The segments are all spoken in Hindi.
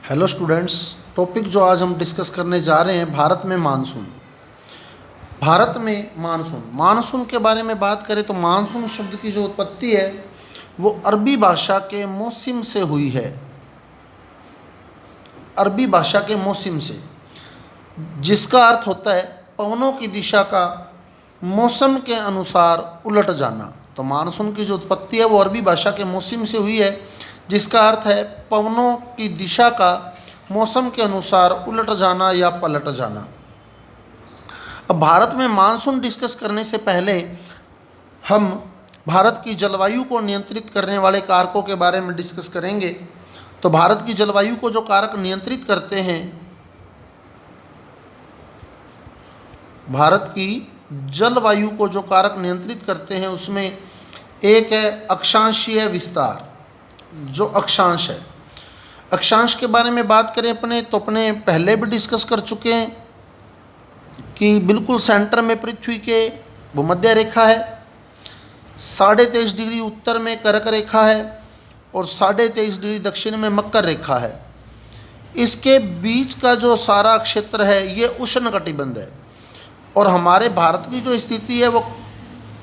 Hello students. टॉपिक जो आज हम डिस्कस करने जा रहे हैं, भारत में मानसून। भारत में मानसून मानसून के बारे में बात करें तो मानसून शब्द की जो उत्पत्ति है वो अरबी भाषा के मौसम से हुई है। अरबी भाषा के मौसम से, जिसका अर्थ होता है पवनों की दिशा का मौसम के अनुसार उलट जाना। तो मानसून की जो उत्पत्ति है वो अरबी भाषा के मौसम से हुई है, जिसका अर्थ है पवनों की दिशा का मौसम के अनुसार उलट जाना या पलट जाना। अब भारत में मानसून डिस्कस करने से पहले हम भारत की जलवायु को नियंत्रित करने वाले कारकों के बारे में डिस्कस करेंगे। तो भारत की जलवायु को जो कारक नियंत्रित करते हैं, भारत की जलवायु को जो कारक नियंत्रित करते हैं उसमें एक है अक्षांशीय विस्तार। जो अक्षांश है, अक्षांश के बारे में बात करें अपने पहले भी डिस्कस कर चुके हैं कि बिल्कुल सेंटर में पृथ्वी के भूमध्य रेखा है, 23.5 डिग्री उत्तर में कर्क रेखा है और 23.5 डिग्री दक्षिण में मकर रेखा है। इसके बीच का जो सारा क्षेत्र है ये उष्णकटिबंध है और हमारे भारत की जो स्थिति है वो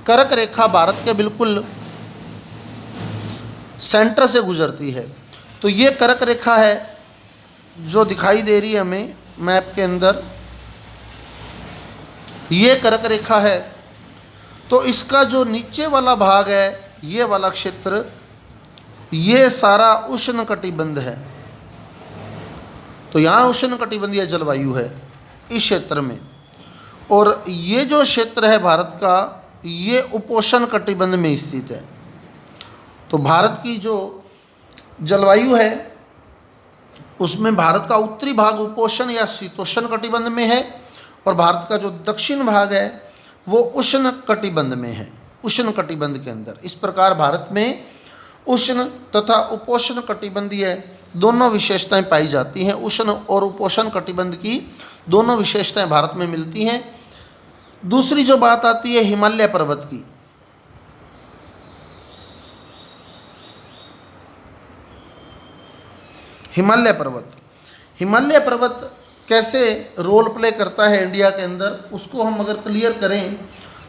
कर्क रेखा भारत के बिल्कुल सेंटर से गुजरती है। तो ये कर्क रेखा है जो दिखाई दे रही है हमें मैप के अंदर, ये कर्क रेखा है। तो इसका जो नीचे वाला भाग है, ये वाला क्षेत्र, ये सारा उष्णकटिबंध है। तो यहाँ उष्णकटिबंधीय जलवायु है इस क्षेत्र में, और ये जो क्षेत्र है भारत का, ये उपोष्ण कटिबंध में स्थित है। तो भारत की जो जलवायु है उसमें भारत का उत्तरी भाग उपोष्ण या शीतोष्ण कटिबंध में है और भारत का जो दक्षिण भाग है वो उष्ण कटिबंध में है, उष्ण कटिबंध के अंदर। इस प्रकार भारत में उष्ण तथा उपोष्ण कटिबंधीय दोनों विशेषताएं पाई जाती हैं। उष्ण और उपोष्ण कटिबंध की दोनों विशेषताएं भारत में मिलती हैं। दूसरी जो बात आती है हिमालय पर्वत की। हिमालय पर्वत कैसे रोल प्ले करता है इंडिया के अंदर, उसको हम अगर क्लियर करें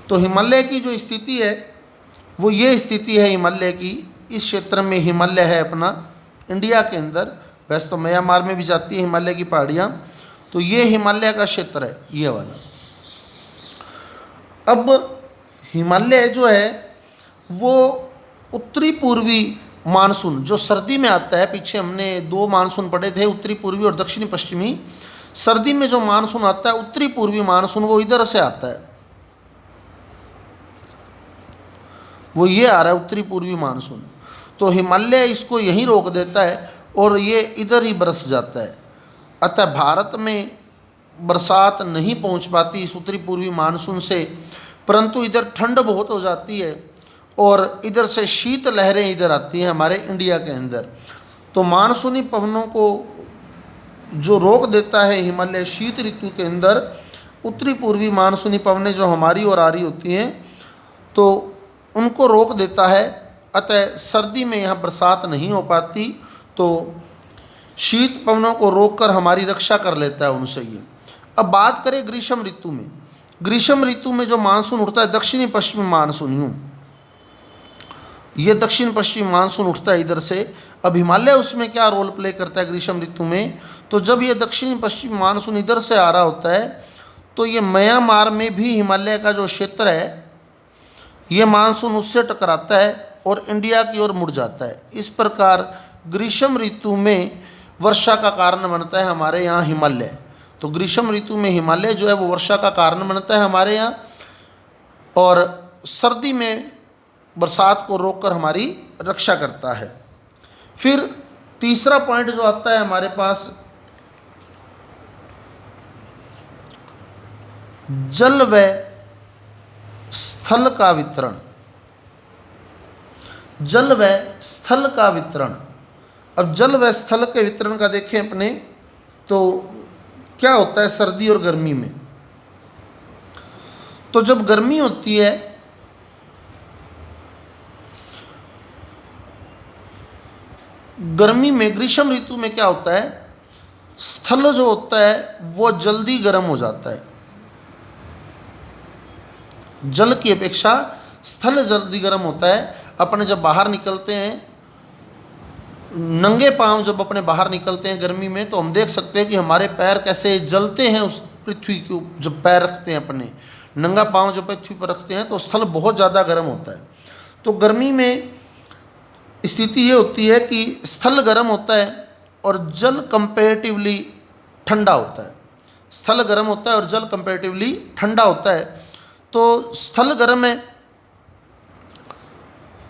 तो हिमालय की जो स्थिति है वो ये स्थिति है हिमालय की। इस क्षेत्र में हिमालय है अपना इंडिया के अंदर, वैसे तो म्यांमार में भी जाती है हिमालय की पहाड़ियाँ। तो ये हिमालय का क्षेत्र है ये वाला। अब हिमालय जो है वो उत्तरी पूर्वी मानसून जो सर्दी में आता है, पीछे हमने 2 मानसून पढ़े थे, उत्तरी पूर्वी और दक्षिणी पश्चिमी। सर्दी में जो मानसून आता है उत्तरी पूर्वी मानसून, वो इधर से आता है, वो ये आ रहा है उत्तरी पूर्वी मानसून। तो हिमालय इसको यहीं रोक देता है और ये इधर ही बरस जाता है। अतः भारत में बरसात नहीं पहुंच पाती इस उत्तरी पूर्वी मानसून से, परंतु इधर ठंड बहुत हो जाती है और इधर से शीत लहरें इधर आती हैं हमारे इंडिया के अंदर। तो मानसूनी पवनों को जो रोक देता है हिमालय शीत ऋतु के अंदर, उत्तरी पूर्वी मानसूनी पवनें जो हमारी ओर आ रही होती हैं तो उनको रोक देता है। अतः सर्दी में यहाँ बरसात नहीं हो पाती, तो शीत पवनों को रोककर हमारी रक्षा कर लेता है उनसे ये। अब बात करें ग्रीष्म ऋतु में। ग्रीष्म ऋतु में जो मानसून उठता है दक्षिणी पश्चिमी मानसून, यूँ ये दक्षिण पश्चिम मानसून उठता है इधर से। अब हिमालय उसमें क्या रोल प्ले करता है ग्रीष्म ऋतु में, तो जब ये दक्षिण पश्चिम मानसून इधर से आ रहा होता है तो ये म्यांमार में भी हिमालय का जो क्षेत्र है ये मानसून उससे टकराता है और इंडिया की ओर मुड़ जाता है। इस प्रकार ग्रीष्म ऋतु में वर्षा का कारण बनता है हमारे यहाँ हिमालय। तो ग्रीष्म ऋतु में हिमालय जो है वो वर्षा का कारण बनता है हमारे यहाँ, और सर्दी में बरसात को रोककर हमारी रक्षा करता है। फिर तीसरा पॉइंट जो आता है हमारे पास, जल व स्थल का वितरण। जल व स्थल का वितरण। अब जल व स्थल के वितरण का देखें अपने तो क्या होता है सर्दी और गर्मी में। तो जब गर्मी होती है गर्मी में, ग्रीष्म ऋतु में क्या होता है स्थल जो होता है वो जल्दी गर्म हो जाता है, जल की अपेक्षा स्थल जल्दी गर्म होता है। अपने जब बाहर निकलते हैं, नंगे पांव जब अपने बाहर निकलते हैं गर्मी में, तो हम देख सकते हैं कि हमारे पैर कैसे जलते हैं। उस पृथ्वी को जब पैर रखते हैं, अपने नंगा पांव जब पृथ्वी पर रखते हैं, तो स्थल बहुत ज़्यादा गर्म होता है। तो गर्मी में स्थिति ये होती है कि स्थल गर्म होता है और जल कंपैरेटिवली ठंडा होता है। स्थल गर्म होता है और जल कंपैरेटिवली ठंडा होता है। तो स्थल गर्म है,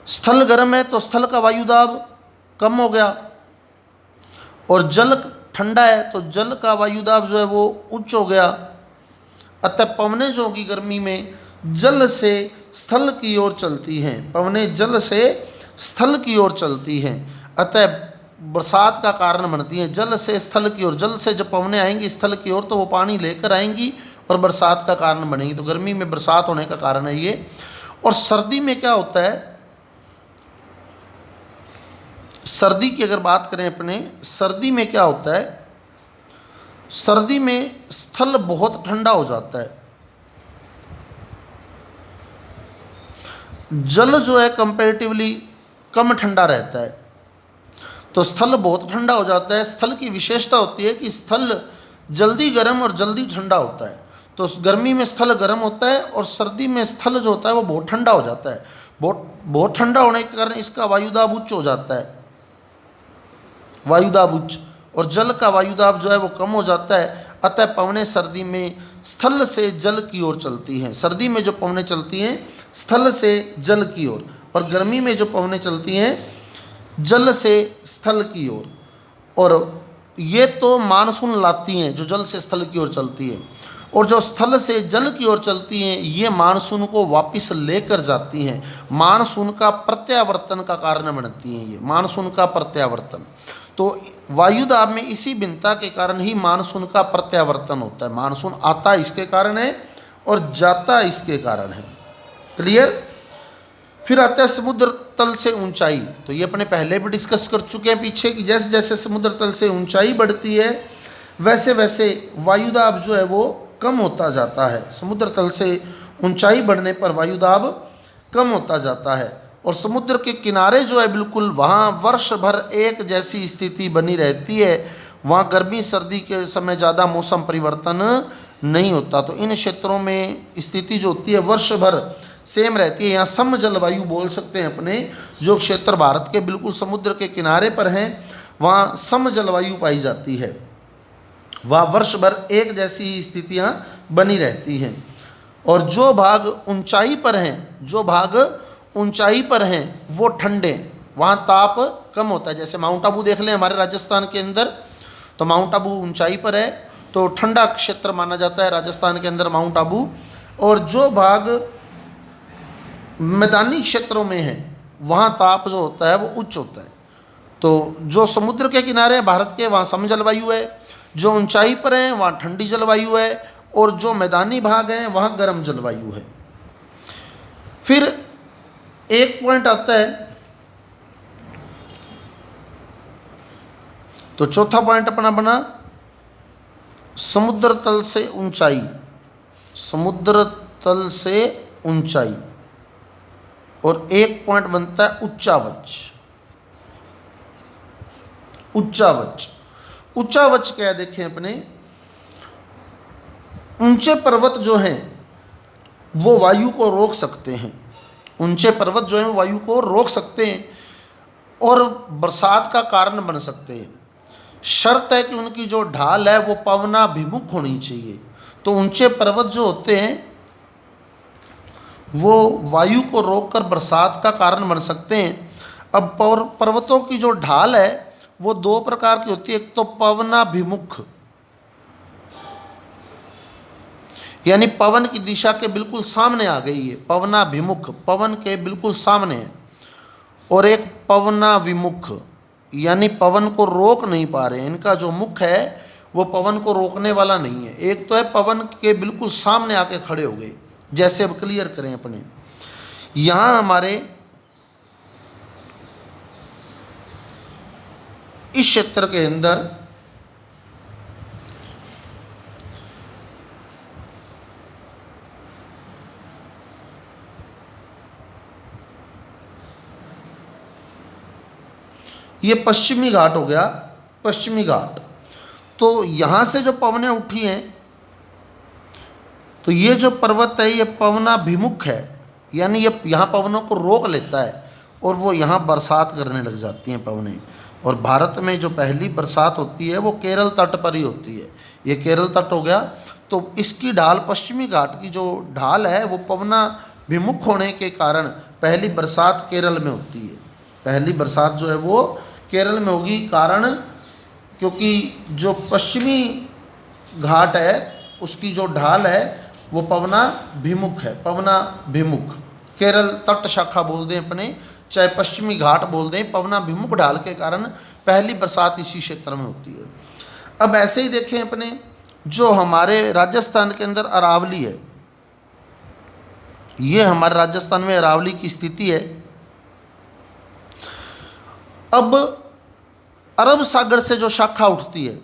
स्थल गर्म है तो स्थल का वायुदाब कम हो गया, और जल ठंडा है तो जल का वायुदाब जो है वो उच्च हो गया। अतः पवनें जो होगी गर्मी में जल से स्थल की ओर चलती हैं, पवनें जल से स्थल की ओर चलती हैं, अतः बरसात का कारण बनती हैं। जल से स्थल की ओर, जल से जब पवनें आएंगी स्थल की ओर, तो वो पानी लेकर आएंगी और बरसात का कारण बनेगी। तो गर्मी में बरसात होने का कारण है ये। और सर्दी में क्या होता है, सर्दी की अगर बात करें अपने, सर्दी में क्या होता है, सर्दी में स्थल बहुत ठंडा हो जाता है, जल जो है कंपैरेटिवली कम ठंडा रहता है। तो स्थल बहुत ठंडा हो जाता है। स्थल की विशेषता होती है कि स्थल जल्दी गर्म और जल्दी ठंडा होता है। तो गर्मी में स्थल गर्म होता है और सर्दी में स्थल जो होता है वो बहुत ठंडा हो जाता है। बहुत ठंडा होने के कारण इसका वायुदाब उच्च हो जाता है, वायुदाब उच्च, और जल का वायुदाब जो है वो कम हो जाता है। अतः पवनें सर्दी में स्थल से जल की ओर चलती हैं। सर्दी में जो पवनें चलती हैं स्थल से जल की ओर, और गर्मी में जो पवनें चलती हैं जल से स्थल की ओर। और ये तो मानसून लाती हैं जो जल से स्थल की ओर चलती है, और जो स्थल से जल की ओर चलती हैं ये मानसून को वापस लेकर जाती हैं। मानसून का प्रत्यावर्तन का कारण बनती हैं ये, मानसून का प्रत्यावर्तन। तो वायुदाब में इसी भिन्नता के कारण ही मानसून का प्रत्यावर्तन होता है। मानसून आता इसके कारण है और जाता इसके कारण है। क्लियर। फिर आता है समुद्र तल से ऊंचाई। तो ये अपने पहले भी डिस्कस कर चुके हैं पीछे कि जैसे जैसे समुद्र तल से ऊंचाई बढ़ती है वैसे वैसे वायुदाब जो है वो कम होता जाता है। समुद्र तल से ऊंचाई बढ़ने पर वायुदाब कम होता जाता है, और समुद्र के किनारे जो है बिल्कुल वहाँ वर्ष भर एक जैसी स्थिति बनी रहती है। वहाँ गर्मी सर्दी के समय ज़्यादा मौसम परिवर्तन नहीं होता। तो इन क्षेत्रों में स्थिति जो होती है वर्ष भर सेम रहती है। यहाँ सम जलवायु बोल सकते हैं अपने। जो क्षेत्र भारत के बिल्कुल समुद्र के किनारे पर हैं वहाँ सम जलवायु पाई जाती है, वहाँ वर्ष भर एक जैसी स्थितियाँ बनी रहती हैं। और जो भाग ऊंचाई पर हैं, जो भाग ऊंचाई पर हैं वो ठंडे, वहाँ ताप कम होता है। जैसे माउंट आबू देख लें हमारे राजस्थान के अंदर, तो माउंट आबू ऊंचाई पर है तो ठंडा क्षेत्र माना जाता है राजस्थान के अंदर माउंट आबू। और जो भाग मैदानी क्षेत्रों में है वहाँ ताप जो होता है वो उच्च होता है। तो जो समुद्र के किनारे भारत के वहाँ सम जलवायु है, जो ऊंचाई पर हैं वहाँ ठंडी जलवायु है, और जो मैदानी भाग हैं वहाँ गर्म जलवायु है। फिर एक पॉइंट आता है, तो चौथा पॉइंट अपना बना समुद्र तल से ऊंचाई, समुद्र तल से ऊंचाई। और एक पॉइंट बनता है उच्चावच। उच्चावच, उच्चावच क्या है देखें अपने, ऊंचे पर्वत जो हैं वो वायु को रोक सकते हैं। ऊंचे पर्वत जो हैं वो वायु को रोक सकते हैं और बरसात का कारण बन सकते हैं। शर्त है कि उनकी जो ढाल है वो पवनाभिमुख होनी चाहिए। तो ऊंचे पर्वत जो होते हैं वो वायु को रोककर बरसात का कारण बन सकते हैं। अब पर्वतों की जो ढाल है वो दो प्रकार की होती है। एक तो पवनाभिमुख, यानी पवन की दिशा के बिल्कुल सामने आ गई है, पवनाभिमुख, पवन के बिल्कुल सामने है। और एक पवनाविमुख, यानी पवन को रोक नहीं पा रहे हैं, इनका जो मुख है वो पवन को रोकने वाला नहीं है। एक तो है पवन के बिल्कुल सामने आके खड़े हो गए। जैसे अब क्लियर करें अपने, यहाँ हमारे इस क्षेत्र के अंदर ये पश्चिमी घाट हो गया, पश्चिमी घाट। तो यहाँ से जो पवनें उठी हैं, तो ये जो पर्वत है ये पवनाभिमुख है, यानी ये यहाँ पवनों को रोक लेता है और वो यहाँ बरसात करने लग जाती हैं पवनें। और भारत में जो पहली बरसात होती है वो केरल तट पर ही होती है। ये केरल तट हो गया। तो इसकी ढाल, पश्चिमी घाट की जो ढाल है वो पवनाभिमुख होने के कारण पहली बरसात केरल में होती है। पहली बरसात जो है वो केरल में होगी, कारण क्योंकि जो पश्चिमी घाट है उसकी जो ढाल है वो पवनाभिमुख है। पवनाभिमुख, केरल तट शाखा बोल दें अपने, चाहे पश्चिमी घाट बोल दें, पवनाभिमुख ढाल के कारण पहली बरसात इसी क्षेत्र में होती है। अब ऐसे ही देखें अपने, जो हमारे राजस्थान के अंदर अरावली है, ये हमारे राजस्थान में अरावली की स्थिति है। अब अरब सागर से जो शाखा उठती है,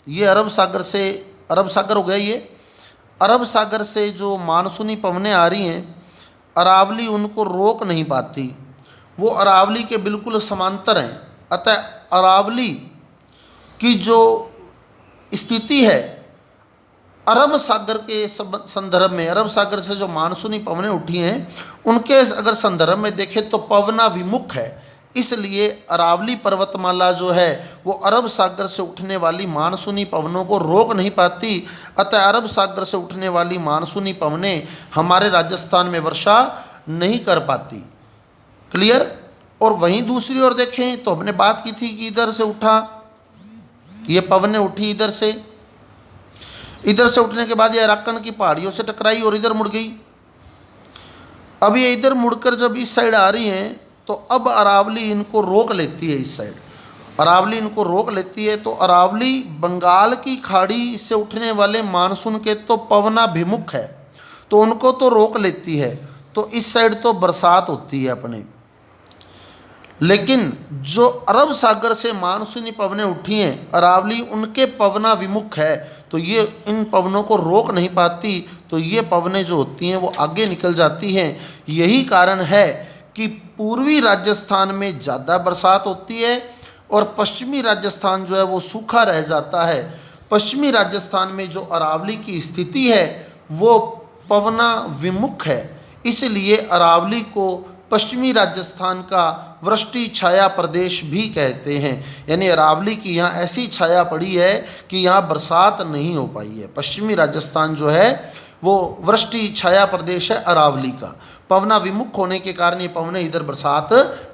ये अरब सागर से, अरब सागर हो गया ये, अरब सागर से जो मानसूनी पवनें आ रही हैं, अरावली उनको रोक नहीं पाती, वो अरावली के बिल्कुल समांतर हैं। अतः अरावली की जो स्थिति है अरब सागर के संदर्भ में, अरब सागर से जो मानसूनी पवनें उठी हैं उनके अगर संदर्भ में देखें तो पवनाभिमुख है। इसलिए अरावली पर्वतमाला जो है वो अरब सागर से उठने वाली मानसूनी पवनों को रोक नहीं पाती। अतः अरब सागर से उठने वाली मानसूनी पवनें हमारे राजस्थान में वर्षा नहीं कर पाती। क्लियर। और वहीं दूसरी ओर देखें तो हमने बात की थी कि इधर से उठा, ये पवनें उठी इधर से, इधर से उठने के बाद ये अराकन की पहाड़ियों से टकराई और इधर मुड़ गई। अब ये इधर मुड़कर जब इस साइड आ रही हैं तो अब अरावली इनको रोक लेती है। इस साइड अरावली इनको रोक लेती है। तो अरावली बंगाल की खाड़ी से उठने वाले मानसून के तो पवनाभिमुख है, तो उनको तो रोक लेती है। तो इस साइड तो बरसात होती है अपने, लेकिन जो अरब सागर से मानसूनी पवनें उठी हैं अरावली उनके पवनाभिमुख है, तो ये इन पवनों को रोक नहीं पाती। तो ये पवनें जो होती हैं वो आगे निकल जाती हैं। यही कारण है कि पूर्वी राजस्थान में ज़्यादा बरसात होती है और पश्चिमी राजस्थान जो है वो सूखा रह जाता है। पश्चिमी राजस्थान में जो अरावली की स्थिति है वो पवनाभिमुख है, इसलिए अरावली को पश्चिमी राजस्थान का वृष्टि छाया प्रदेश भी कहते हैं। यानी अरावली की यहाँ ऐसी छाया पड़ी है कि यहाँ बरसात नहीं हो पाई है। पश्चिमी राजस्थान जो है वो वृष्टि छाया प्रदेश है अरावली का। पवनाभिमुख होने के कारण ये पवनें इधर बरसात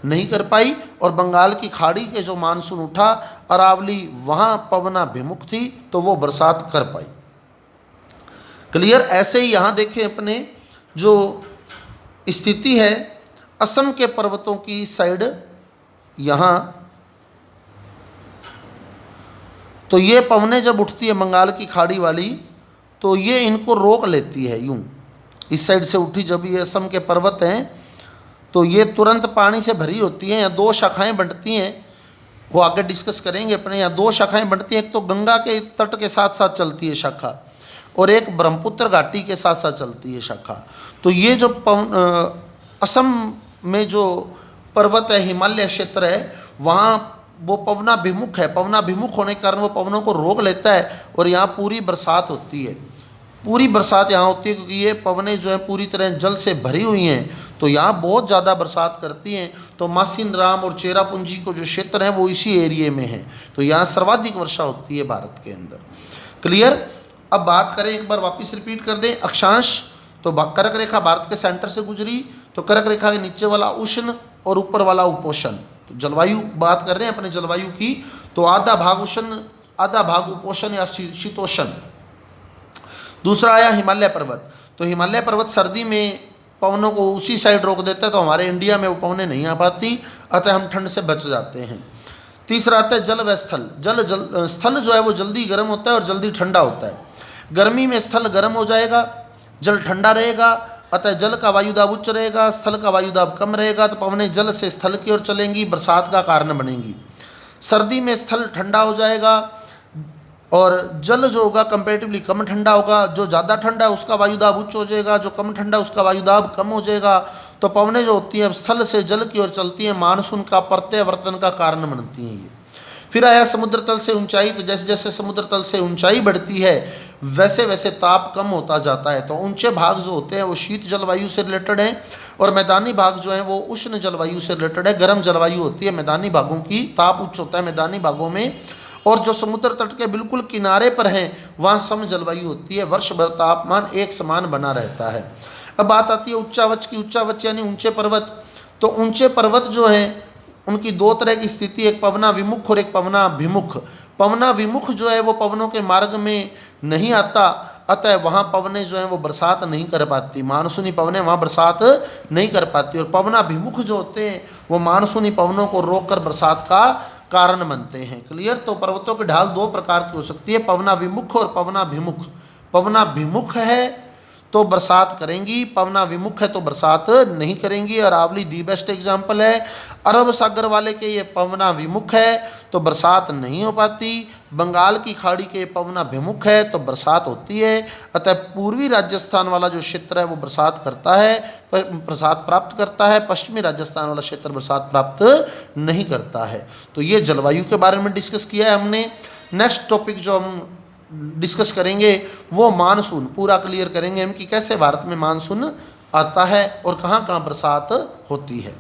नहीं कर पाई और बंगाल की खाड़ी के जो मानसून उठा अरावली वहाँ पवनाभिमुख थी तो वो बरसात कर पाई। क्लियर। ऐसे ही यहाँ देखें अपने जो स्थिति है असम के पर्वतों की साइड, यहाँ तो ये पवनें जब उठती है बंगाल की खाड़ी वाली तो ये इनको रोक लेती है। यूं इस साइड से उठी जब ये असम के पर्वत हैं तो ये तुरंत पानी से भरी होती हैं। यहाँ दो शाखाएं बंटती हैं, वो आगे डिस्कस करेंगे अपने। यहाँ दो शाखाएं बंटती हैं, एक तो गंगा के तट के साथ साथ चलती है शाखा और एक ब्रह्मपुत्र घाटी के साथ साथ चलती है शाखा। तो ये जो असम में जो पर्वत है, हिमालय क्षेत्र है, वहाँ वो पवनाभिमुख है। पवनाभिमुख होने के कारण वो पवनों को रोक लेता है और यहाँ पूरी बरसात होती है। पूरी बरसात यहाँ होती है क्योंकि ये पवनें जो है पूरी तरह जल से भरी हुई हैं, तो यहाँ बहुत ज़्यादा बरसात करती हैं। तो मासिन राम और चेरापूंजी को जो क्षेत्र है वो इसी एरिए में है, तो यहाँ सर्वाधिक वर्षा होती है भारत के अंदर। क्लियर। अब बात करें, एक बार वापस रिपीट कर दें, अक्षांश तो कर्क रेखा भारत के सेंटर से गुजरी, तो कर्क रेखा के नीचे वाला उष्ण और ऊपर वाला उपोष्ण। तो जलवायु बात कर रहे हैं अपने जलवायु की, तो आधा भाग उष्ण आधा भाग उपोष्ण या शीतोष्ण। दूसरा आया हिमालय पर्वत, तो हिमालय पर्वत सर्दी में पवनों को उसी साइड रोक देता है, तो हमारे इंडिया में वो पवनें नहीं आ पाती, अतः हम ठंड से बच जाते हैं। तीसरा आता है जल व स्थल। स्थल जो है वो जल्दी गर्म होता है और जल्दी ठंडा होता है। गर्मी में स्थल गर्म हो जाएगा, जल ठंडा रहेगा, अतः जल का वायुदाब उच्च रहेगा, स्थल का वायुदाब कम रहेगा, तो पवनें जल से स्थल की ओर चलेंगी, बरसात का कारण बनेंगी। सर्दी में स्थल ठंडा हो जाएगा और जल जो होगा कंपेरेटिवली कम ठंडा होगा। जो ज़्यादा ठंडा है उसका वायुदाब उच्च हो जाएगा, जो कम ठंडा है उसका वायुदाब कम हो जाएगा। तो पवनें जो होती हैं स्थल से जल की ओर चलती हैं, मानसून का प्रत्यावर्तन का कारण बनती हैं ये। फिर आया समुद्र तल से ऊंचाई, तो जैसे जैसे समुद्र तल से ऊंचाई बढ़ती है वैसे वैसे ताप कम होता जाता है। तो ऊंचे भाग जो होते हैं वो शीत जलवायु से रिलेटेड हैं, और मैदानी भाग जो है वो उष्ण जलवायु से रिलेटेड है। गर्म जलवायु होती है मैदानी भागों की, ताप उच्च होता है मैदानी भागों में। और जो समुद्र तट के बिल्कुल किनारे पर हैं वहाँ सम जलवायु होती है, वर्ष भर तापमान एक समान बना रहता है। अब बात आती है उच्चावच की। उच्चावच यानी ऊंचे पर्वत। तो ऊंचे पर्वत जो हैं उनकी दो तरह की स्थिति, एक पवनाभिमुख और एक पवनाभिमुख। पवनाभिमुख जो है वो पवनों के मार्ग में नहीं आता, अतः वहाँ पवनें जो हैं वो बरसात नहीं कर पाती, मानसूनी पवनें वहाँ बरसात नहीं कर पाती। और पवनाभिमुख जो होते हैं वो मानसूनी पवनों को रोककर बरसात का कारण बनते हैं। क्लियर। तो पर्वतों की ढाल दो प्रकार की हो सकती है, पवनाभिमुख और पवनाभिमुख। पवनाभिमुख है तो बरसात करेंगी, पवनाभिमुख है तो बरसात नहीं करेंगी। अरावली दी बेस्ट एग्जाम्पल है। अरब सागर वाले के ये पवनाभिमुख है तो बरसात नहीं हो पाती, बंगाल की खाड़ी के पवनाभिमुख है तो बरसात होती है। अतः पूर्वी राजस्थान वाला जो क्षेत्र है वो बरसात करता है, बरसात प्राप्त करता है, पश्चिमी राजस्थान वाला क्षेत्र बरसात प्राप्त नहीं करता है। तो ये जलवायु के बारे में डिस्कस किया है हमने। नेक्स्ट टॉपिक जो हम डिस्कस करेंगे वो मानसून, पूरा क्लियर करेंगे हम कि कैसे भारत में मानसून आता है और कहाँ कहाँ बरसात होती है।